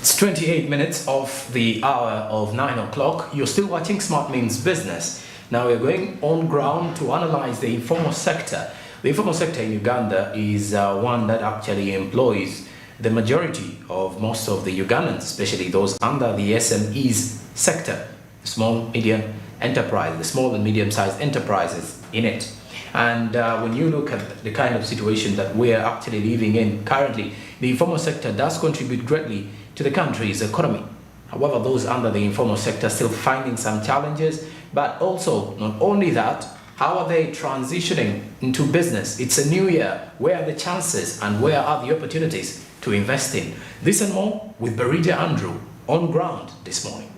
It's 28 minutes of the hour of 9 o'clock. You're still watching Smart Means Business. Now we're going on ground to analyze the informal sector. The informal sector in Uganda is one that actually employs the majority of most of the Ugandans, especially those under the SMEs sector, small, medium enterprise, the small and medium-sized enterprises in it. And when you look at the kind of situation that we're actually living in currently, the informal sector does contribute greatly to the country's economy. However, those under the informal sector still finding some challenges, but also not only that, how are they transitioning into business? It's a new year. Where are the chances and where are the opportunities to invest in? This and more with Barija Andrew on ground this morning.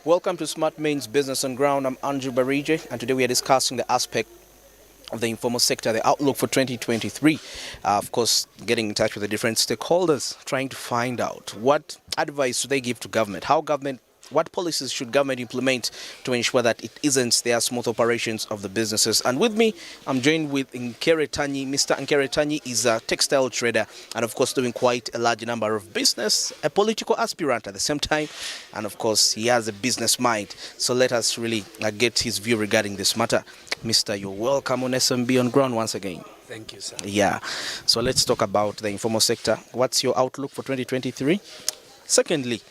Welcome to Smart Means Business on Ground. I'm Andrew Barije, and today we are discussing the aspect of the informal sector, the outlook for 2023. Of course, getting in touch with the different stakeholders, trying to find out what advice do they give to government, what policies should government implement to ensure that it isn't their smooth operations of the businesses. And with me, I'm joined with Nkere Tanyi. Mr. Nkere Tanyi is a textile trader and of course doing quite a large number of business, a political aspirant at the same time, and of course he has a business mind. So let us really get his view regarding this matter. Mr. You're welcome on SMB on ground once again. Thank you, sir. Yeah, so let's talk about the informal sector. What's your outlook for 2023? Secondly,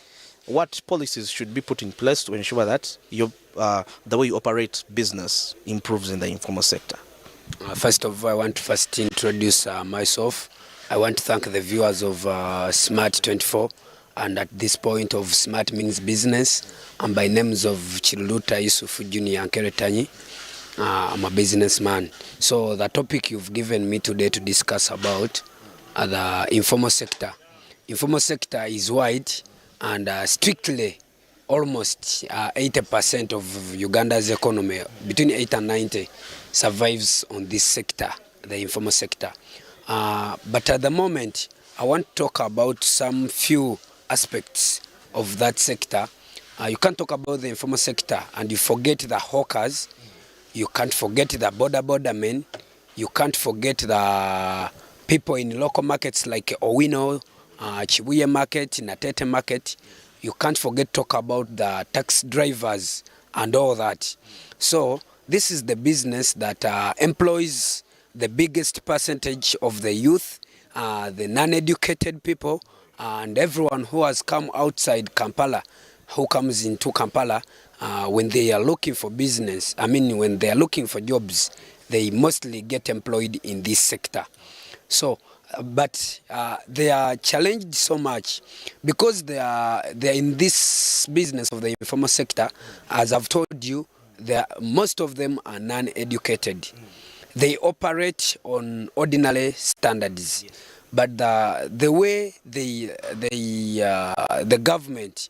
what policies should be put in place to ensure that the way you operate business improves in the informal sector? First of all, I want to first introduce myself. I want to thank the viewers of Smart 24 and at this point of Smart Means Business. And by names of Chiluta Yusufu Junior Nkere Tanyi. I'm a businessman. So the topic you've given me today to discuss about the informal sector. Informal sector is wide and strictly almost 80% of Uganda's economy, between 8 and 90, survives on this sector, the informal sector. But at the moment, I want to talk about some few aspects of that sector. You can't talk about the informal sector and you forget the hawkers. You can't forget the border men. You can't forget the people in local markets like Owino, Chibuye market, Natete market. You can't forget to talk about the tax drivers and all that. So this is the business that employs the biggest percentage of the youth, the non-educated people, and everyone who has come outside Kampala, who comes into Kampala when they are looking for business. When they are looking for jobs, they mostly get employed in this sector. So, but they are challenged so much because they are in this business of the informal sector. As I've told you, most of them are non-educated. They operate on ordinary standards, but the way the government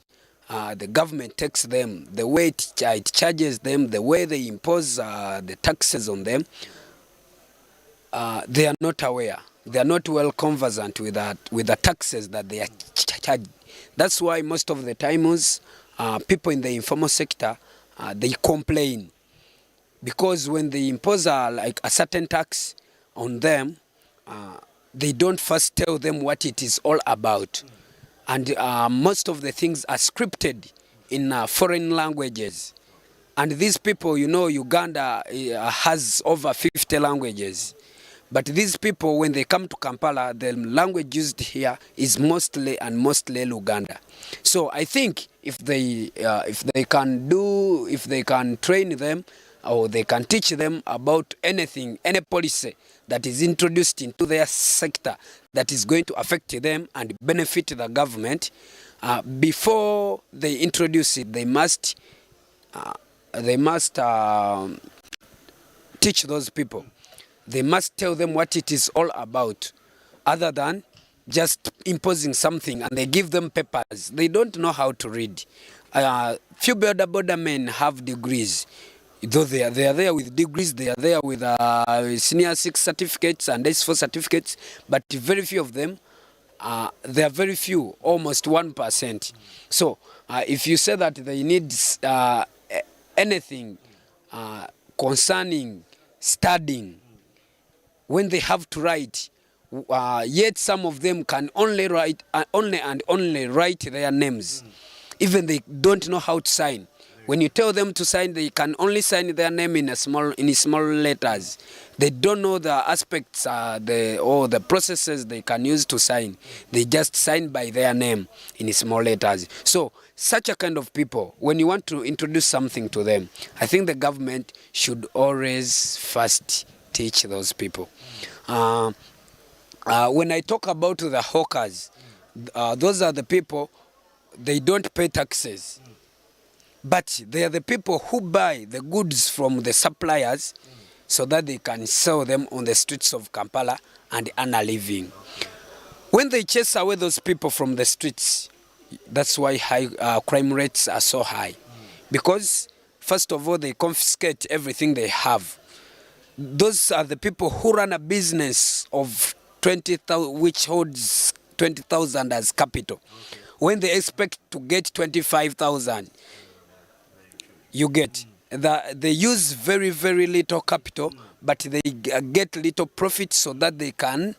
takes them, the way it charges them, the way they impose the taxes on them, they are not aware. They are not well conversant with the taxes that they are charged. That's why most of the times people in the informal sector, they complain. Because when they impose a certain tax on them, they don't first tell them what it is all about. And most of the things are scripted in foreign languages. And these people, Uganda has over 50 languages. But these people, when they come to Kampala, the language used here is mostly Luganda. So I think if they can train them, or they can teach them about anything, any policy that is introduced into their sector that is going to affect them and benefit the government, before they introduce it, they must teach those people. They must tell them what it is all about, other than just imposing something and they give them papers. They don't know how to read. Few border men have degrees. Though they are there with degrees, they are there with senior 6 certificates and S4 certificates, but very few of them, they are very few, almost 1%. So if you say that they need anything concerning studying, when they have to write, yet some of them can only write only write their names. Even they don't know how to sign. When you tell them to sign, they can only sign their name in small letters. They don't know the aspects, or the processes they can use to sign. They just sign by their name in small letters. So such a kind of people, when you want to introduce something to them, I think the government should always first teach those people. When I talk about the hawkers, those are the people, they don't pay taxes. But they are the people who buy the goods from the suppliers so that they can sell them on the streets of Kampala and earn a living. When they chase away those people from the streets, that's why crime rates are so high. Because, first of all, they confiscate everything they have. Those are the people who run a business of 20,000, which holds 20,000 as capital. When they expect to get 25,000, you get they use very, very little capital, but they get little profit so that they can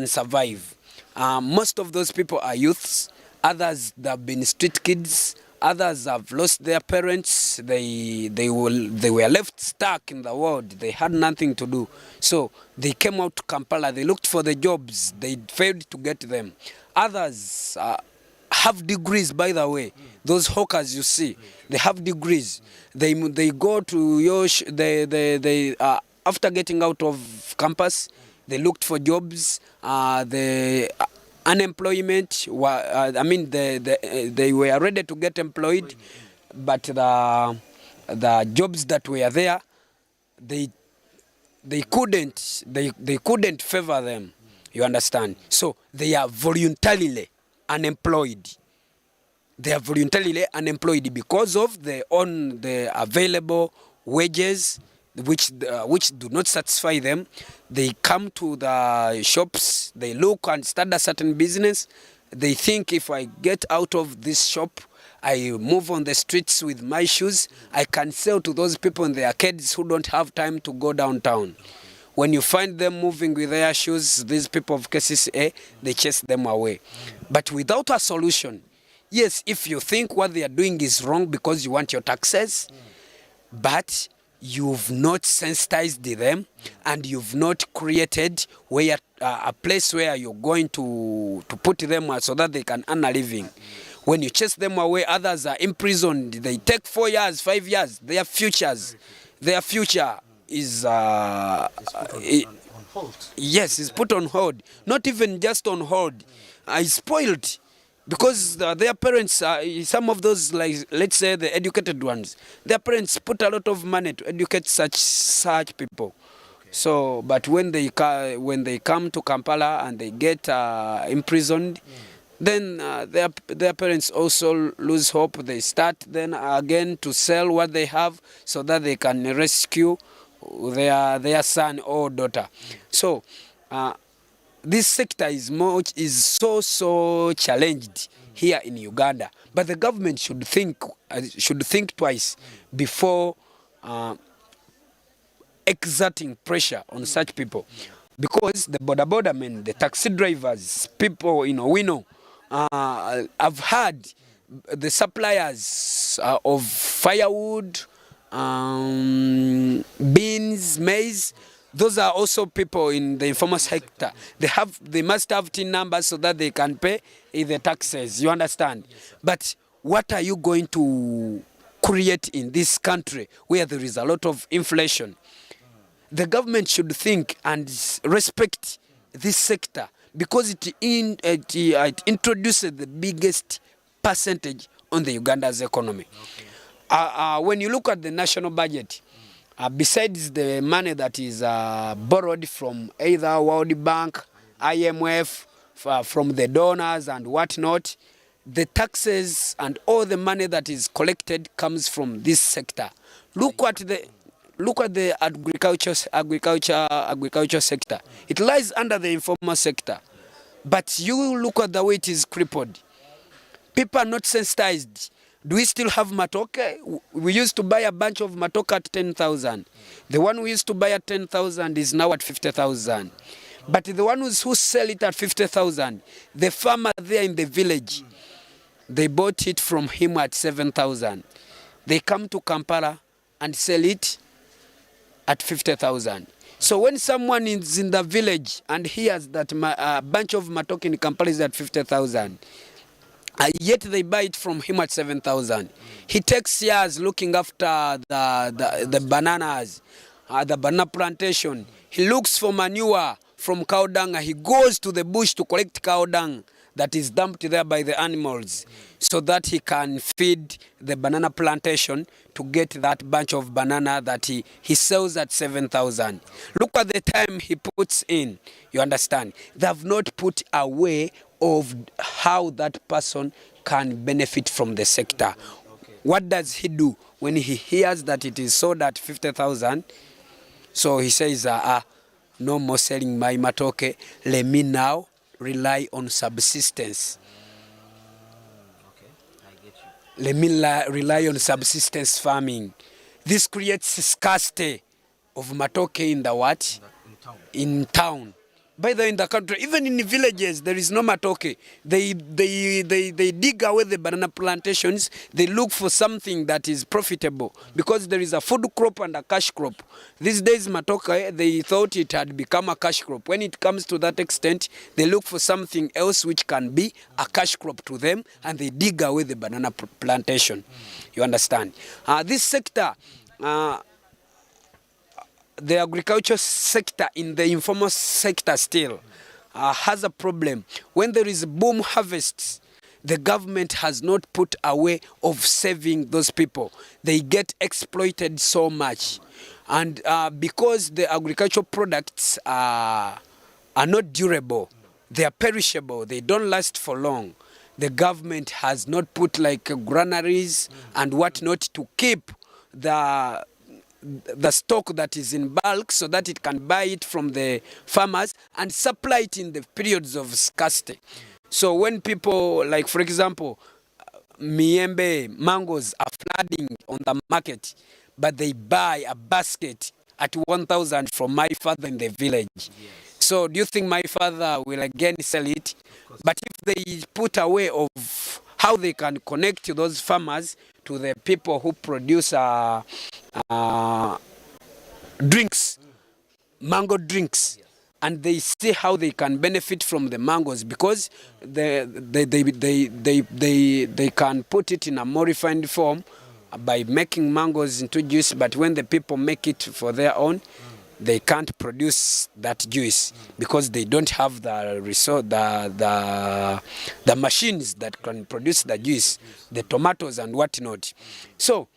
survive. Most of those people are youths. Others that have been street kids. Others have lost their parents. They were left stuck in the world. They had nothing to do. So they came out to Kampala. They looked for the jobs. They failed to get them. Others have degrees, by the way. Those hawkers you see, they have degrees. They go to after getting out of campus, they looked for jobs. The unemployment, they were ready to get employed, but the jobs that were there, they couldn't favor them. You understand? So they are voluntarily unemployed. They are voluntarily unemployed because of the available wages, which do not satisfy them. They come to the shops, they look and start a certain business. They think, if I get out of this shop, I move on the streets with my shoes, I can sell to those people in the arcades who don't have time to go downtown. When you find them moving with their shoes, these people of KCCA, they chase them away. But without a solution, yes, if you think what they are doing is wrong because you want your taxes, but you've not sensitized them and you've not created a place where you're going to put them so that they can earn a living. When you chase them away, others are imprisoned. They take 4 years, 5 years. Their future is on hold. Yes, it's put on hold. Not even just on hold. It's spoiled. Because their parents, some of those, like, let's say the educated ones, their parents put a lot of money to educate such people. Okay. So, but when they come to Kampala and they get imprisoned, then their parents also lose hope. They start then again to sell what they have so that they can rescue their son or daughter. So this sector is so challenged here in Uganda, but the government should think twice before exerting pressure on such people, because the border men, the taxi drivers, people we know have had the suppliers of firewood, beans, maize. Those are also people in the informal sector. They must have TIN numbers so that they can pay the taxes. You understand? Yes, but what are you going to create in this country where there is a lot of inflation? The government should think and respect this sector because it introduces the biggest percentage on the Uganda's economy. Okay. When you look at the national budget, besides the money that is borrowed from either World Bank, IMF, from the donors and whatnot, the taxes and all the money that is collected comes from this sector. Look at the agriculture sector. It lies under the informal sector, but you look at the way it is crippled. People are not sensitized. Do we still have matoke? We used to buy a bunch of matoke at 10,000. The one we used to buy at 10,000 is now at 50,000. But the one who sell it at 50,000, the farmer there in the village, they bought it from him at 7,000. They come to Kampala and sell it at 50,000. So when someone is in the village and hears that a bunch of matoke in Kampala is at 50,000, yet they buy it from him at 7,000. He takes years looking after the bananas, the banana plantation. He looks for manure from cow dung. He goes to the bush to collect cow dung that is dumped there by the animals so that he can feed the banana plantation to get that bunch of banana that he sells at 7,000. Look at the time he puts in. You understand? They have not put a way of how that person can benefit from the sector. What does he do when he hears that it is sold at 50,000? So he says, no more selling my matoke. Let me now rely on subsistence. Let me rely on subsistence farming. This creates scarcity of matoke in the what? In town. By the way, in the country, even in the villages, there is no matoke. They dig away the banana plantations. They look for something that is profitable because there is a food crop and a cash crop. These days, matoke, they thought it had become a cash crop. When it comes to that extent, they look for something else which can be a cash crop to them, and they dig away the banana plantation. You understand? This sector, the agriculture sector in the informal sector still has a problem. When there is boom harvests, the government has not put a way of saving those people. They get exploited so much. And because the agricultural products are not durable, they are perishable, they don't last for long, the government has not put like granaries and whatnot to keep the stock that is in bulk so that it can buy it from the farmers and supply it in the periods of scarcity. So when people, like for example, miembe, mangoes are flooding on the market, but they buy a basket at 1,000 from my father in the village. Yes. So do you think my father will again sell it? But if they put a way of how they can connect those farmers to the people who produce drinks, mango drinks, and they see how they can benefit from the mangoes because they can put it in a more refined form by making mangoes into juice, but when the people make it for their own, they can't produce that juice because they don't have the resource, the machines that can produce the juice, the tomatoes and whatnot. So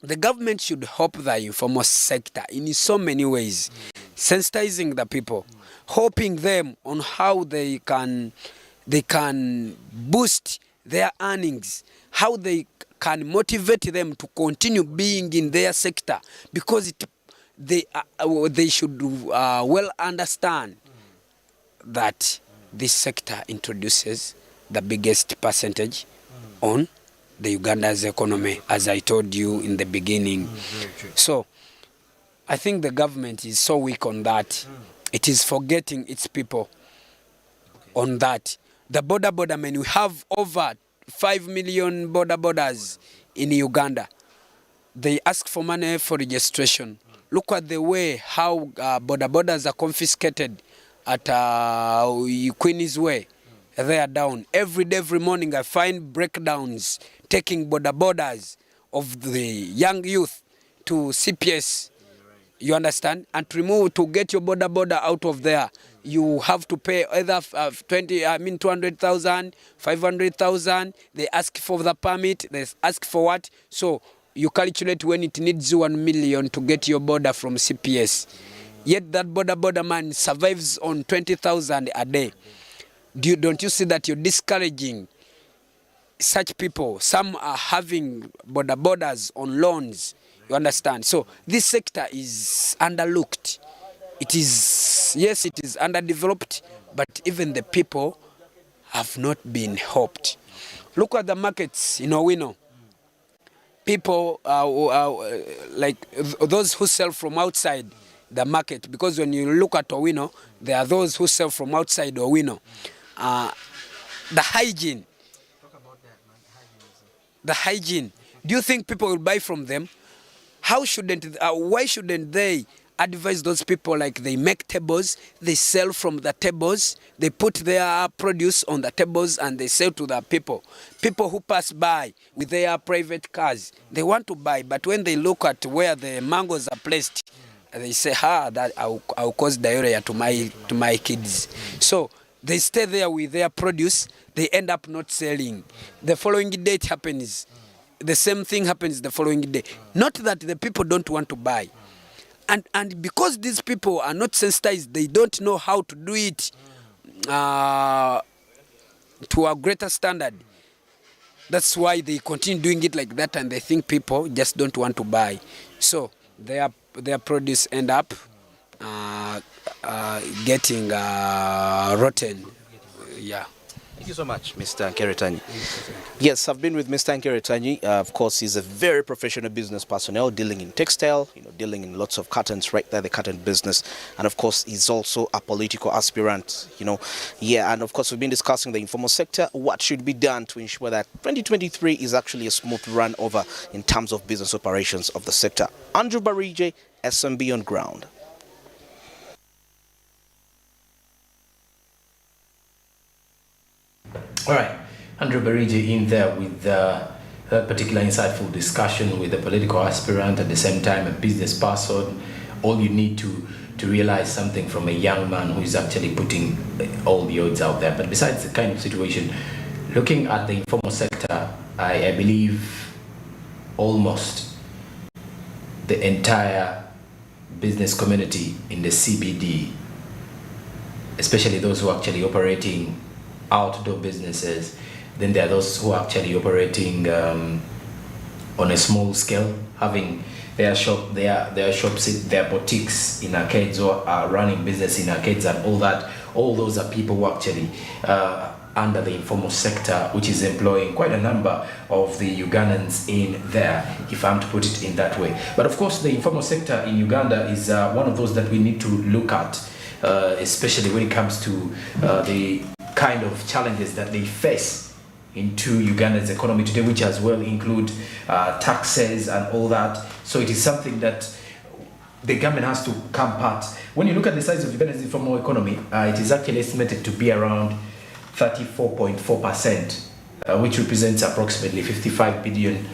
the government should help the informal sector in so many ways, sensitizing the people, helping them on how they can boost their earnings, how they can motivate them to continue being in their sector, because they should well understand that this sector introduces the biggest percentage on the Uganda's economy, as I told you in the beginning. So I think the government is so weak on that. It is forgetting its people on that. The border men, we have over 5 million borders in Uganda. They ask for money for registration. Look at the way how borders are confiscated at Queen's Way. They are down. Every day, every morning, I find breakdowns taking borders of the young youth to CPS. You understand? And to get your border out of there, you have to pay either 200,000, 500,000. They ask for the permit. They ask for what? So you calculate when it needs 1 million to get your border from CPS. Yet that border man survives on 20,000 a day. Don't you see that you're discouraging such people? Some are having borders on loans. You understand? So this sector is underlooked. It is underdeveloped, but even the people have not been helped. Look at the markets in Owino. people those who sell from outside the market, because when you look at Owino, there are those who sell from outside Owino. The hygiene. The hygiene. Do you think people will buy from them? Why shouldn't they advise those people, like they make tables, they sell from the tables, they put their produce on the tables and they sell to the people. People who pass by with their private cars, they want to buy, but when they look at where the mangoes are placed, they say, that I'll cause diarrhea to my kids. So they stay there with their produce, they end up not selling. The following day it happens. The same thing happens the following day. Not that the people don't want to buy. And because these people are not sensitized, they don't know how to do it to a greater standard. That's why they continue doing it like that, and they think people just don't want to buy. So their produce end up getting rotten. Yeah. Thank you so much, Mr. Nkeretanyi. Yes, I've been with Mr. Nkeretanyi. Of course, he's a very professional business personnel dealing in textile, dealing in lots of curtains right there, the curtain business. And of course, he's also a political aspirant, Yeah, and of course, we've been discussing the informal sector, what should be done to ensure that 2023 is actually a smooth run over in terms of business operations of the sector. Andrew Barije, SMB on ground. All right, Andrew Bariji in there with that particular insightful discussion with a political aspirant, at the same time a business person. All you need to realize something from a young man who is actually putting all the odds out there. But besides the kind of situation, looking at the informal sector, I believe almost the entire business community in the CBD, especially those who are actually operating outdoor businesses, then there are those who are actually operating on a small scale, having their shops, their boutiques in arcades, or are running business in arcades and all that. All those are people who are actually under the informal sector, which is employing quite a number of the Ugandans in there, if I'm to put it in that way. But of course, the informal sector in Uganda is one of those that we need to look at, especially when it comes to the kind of challenges that they face into Uganda's economy today, which as well include taxes and all that. So it is something that the government has to come part. When you look at the size of Uganda's informal economy, it is actually estimated to be around 34.4%, which represents approximately $55 billion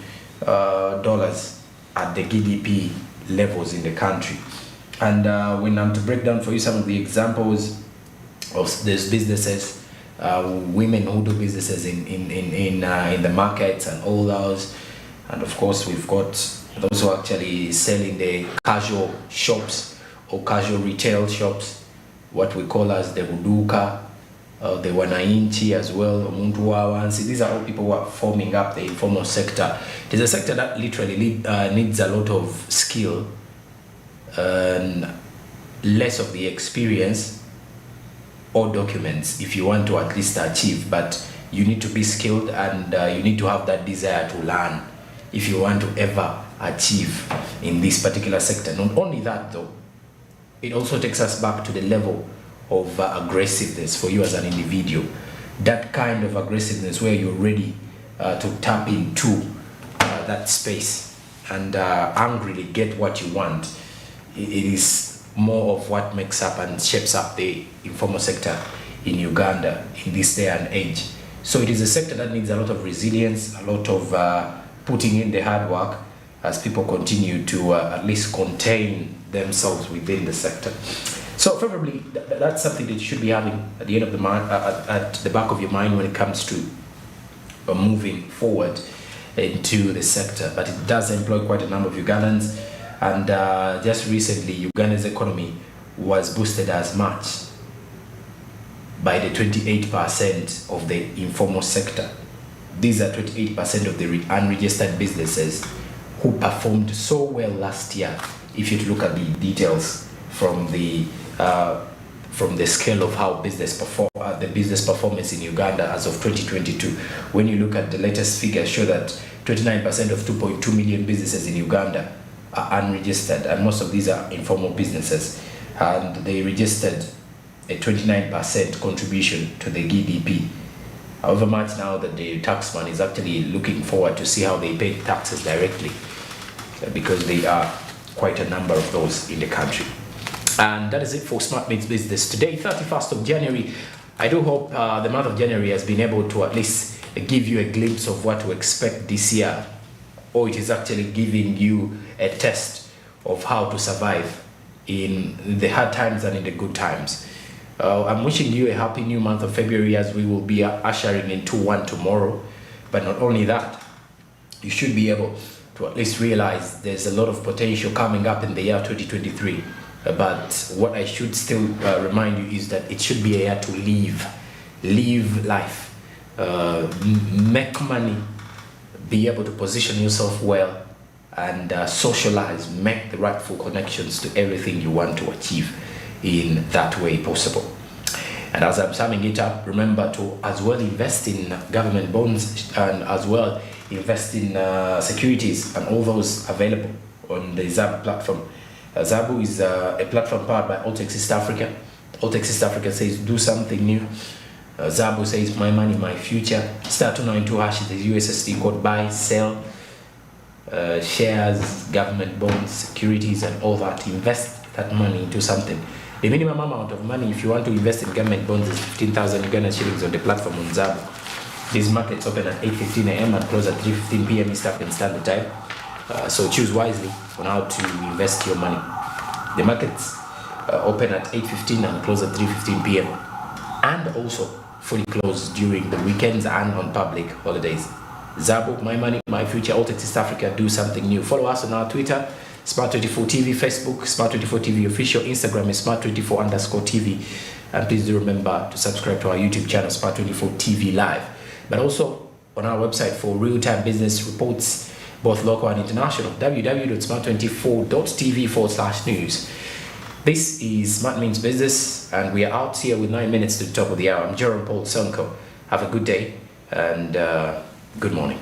at the GDP levels in the country. And when I'm to break down for you some of the examples of these businesses, women who do businesses in the markets and all those, and of course we've got those who are actually selling the casual shops or casual retail shops, what we call as the Buduka, the Wanainchi as well, Omuntu Wawansi. These are all people who are forming up the informal sector. It is a sector that literally needs a lot of skill and less of the experience or documents if you want to at least achieve, but you need to be skilled and you need to have that desire to learn if you want to ever achieve in this particular sector. Not only that though, it also takes us back to the level of aggressiveness for you as an individual. That kind of aggressiveness where you're ready to tap into that space and angrily get what you want. It is more of what makes up and shapes up the informal sector in Uganda in this day and age. So it is a sector that needs a lot of resilience, a lot of putting in the hard work as people continue to at least contain themselves within the sector. So probably that's something that you should be having at the end of the month, at the back of your mind when it comes to moving forward into the sector. But it does employ quite a number of Ugandans, and just recently Uganda's economy was boosted as much by the 28% of the informal sector. These are 28% of the unregistered businesses who performed so well last year. If you look at the details from the scale of how the business performance in Uganda as of 2022, when you look at the latest figures, show that 29% of 2.2 million businesses in Uganda are unregistered, and most of these are informal businesses, and they registered a 29% contribution to the GDP. However much now that the taxman is actually looking forward to see how they pay taxes directly, because there are quite a number of those in the country. And that is it for Smart Means Business today, 31st of January. I do hope the month of January has been able to at least give you a glimpse of what to expect this year, or it is actually giving you a test of how to survive in the hard times and in the good times. I'm wishing you a happy new month of February, as we will be ushering into one tomorrow. But not only that, you should be able to at least realize there's a lot of potential coming up in the year 2023. But what I should still remind you is that it should be a year to live life, make money, be able to position yourself well, and socialize, make the rightful connections to everything you want to achieve in that way possible. And as I'm summing it up, remember to as well invest in government bonds, and as well invest in securities and all those available on the Zabu platform. Zabu is a platform powered by Altex East Africa. Altex East Africa says do something new. Zabu says my money, my future. Star 292 hash is the USSD code, buy, sell, shares, government bonds, securities, and all that. Invest that money into something. The minimum amount of money if you want to invest in government bonds is 15,000 Ugandan shillings on the platform on Zabu. These markets open at 8:15 a.m. and close at 3:15 p.m. East African Standard Time. So choose wisely on how to invest your money. The markets open at 8:15 and close at 3:15 p.m. and also fully closed during the weekends and on public holidays. Zabu, my money, my future. Altex East Africa, do something new. Follow us on our Twitter, Smart24TV, Facebook, Smart24TV official, Instagram is Smart24_TV, and please do remember to subscribe to our YouTube channel, Smart24TV Live, but also on our website for real-time business reports, both local and international, www.smart24.tv/news. This is Smart Means Business, and we are out here with 9 minutes to the top of the hour. I'm Jerome Paul Sonko. Have a good day and good morning.